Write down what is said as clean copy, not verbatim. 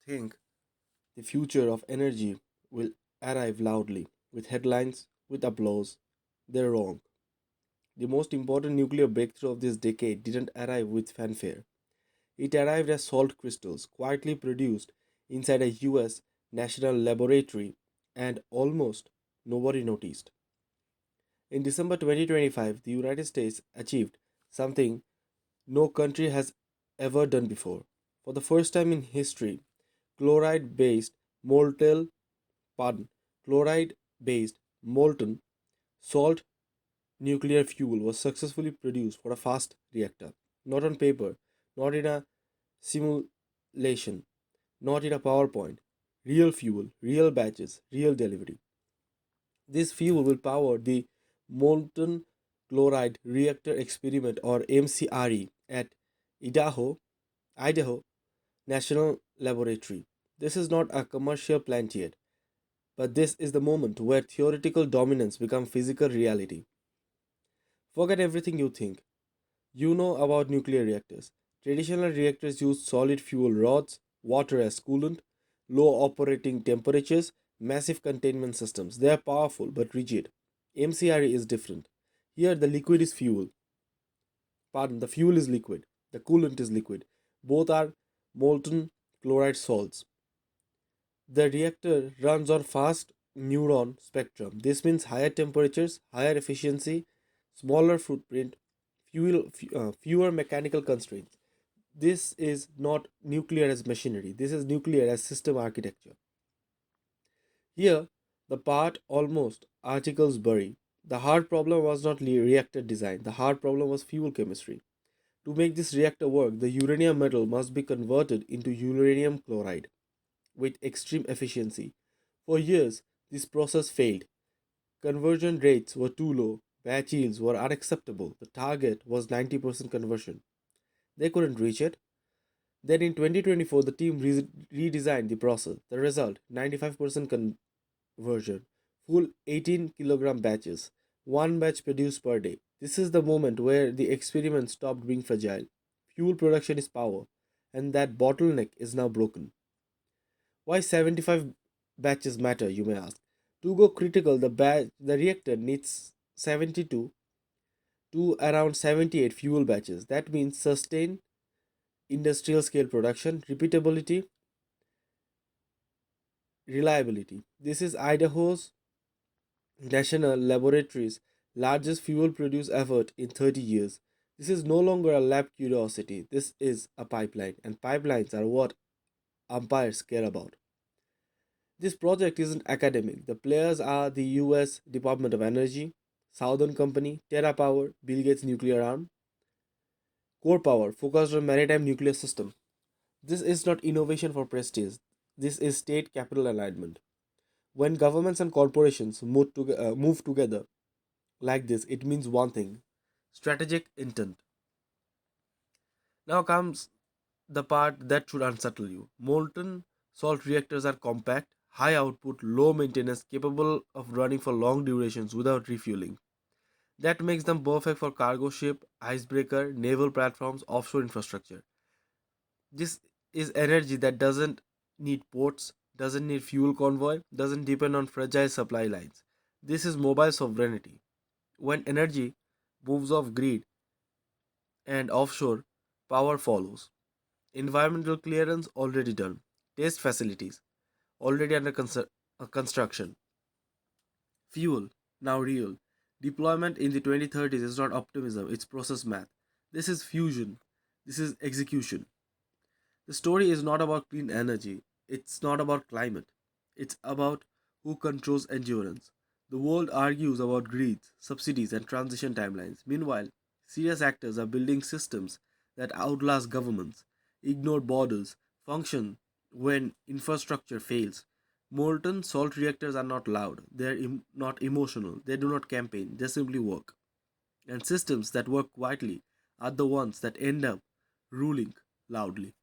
think the future of energy will arrive loudly, with headlines, with applause. They're wrong. The most important nuclear breakthrough of this decade didn't arrive with fanfare. It arrived as salt crystals, quietly produced inside a US national laboratory, and almost nobody noticed. In December 2025, the United States achieved something no country has ever done before. For the first time in history, chloride-based molten pardon, chloride-based molten salt nuclear fuel was successfully produced for a fast reactor. Not on paper, not in a simulation, not in a PowerPoint. Real fuel, real batches, real delivery. This fuel will power the molten chloride reactor experiment or MCRE at Idaho, Idaho National Laboratory. This is not a commercial plant yet, but this is the moment where theoretical dominance becomes physical reality. Forget everything you think you know about nuclear reactors. Traditional reactors use solid fuel rods, water as coolant, low operating temperatures, massive containment systems. They are powerful but rigid. MCRE is different. Here, the liquid is fuel. Pardon, the fuel is liquid. The coolant is liquid. Both are molten chloride salts. The reactor runs on fast neuron spectrum. This means higher temperatures, higher efficiency, smaller footprint, fewer mechanical constraints. This is not nuclear as machinery. This is nuclear as system architecture. Here, the part almost articles bury. The hard problem was not reactor design. The hard problem was fuel chemistry. To make this reactor work, the uranium metal must be converted into uranium chloride with extreme efficiency. For years, this process failed. Conversion rates were too low, batch yields were unacceptable. The target was 90% conversion. They couldn't reach it. Then in 2024, the team redesigned the process. The result 95% conversion, full 18 kilogram batches, one batch produced per day. This is the moment where the experiment stopped being fragile. Fuel production is power, and that bottleneck is now broken. Why 75 batches matter, you may ask. To go critical, the reactor needs 72 to around 78 fuel batches. That means sustained industrial scale production, repeatability, reliability. This is Idaho's National Laboratory's largest fuel produce effort in 30 years. This is no longer a lab curiosity. This is a pipeline, and pipelines are what umpires care about. This project isn't academic. The players are the US Department of Energy, Southern Company, TerraPower, Bill Gates' nuclear arm, Core Power, focused on maritime nuclear system. This is not innovation for prestige. This is state capital alignment. When governments and corporations move together like this, it means one thing: strategic intent. Now comes the part that should unsettle you. Molten salt reactors are compact, high output, low maintenance, capable of running for long durations without refueling. That makes them perfect for cargo ship, icebreaker, naval platforms, offshore infrastructure. This is energy that doesn't need ports, doesn't need fuel convoy, doesn't depend on fragile supply lines. This is mobile sovereignty. When energy moves off grid and offshore, power follows. Environmental clearance already done. Test facilities already under construction. Fuel now real. Deployment in the 2030s is not optimism, it's process math. This is fusion. This is execution. The story is not about clean energy. It's not about climate. It's about who controls endurance. The world argues about grids, subsidies, and transition timelines. Meanwhile, serious actors are building systems that outlast governments, ignore borders, function when infrastructure fails. Molten salt reactors are not loud, they are not emotional, they do not campaign, they simply work. And systems that work quietly are the ones that end up ruling loudly.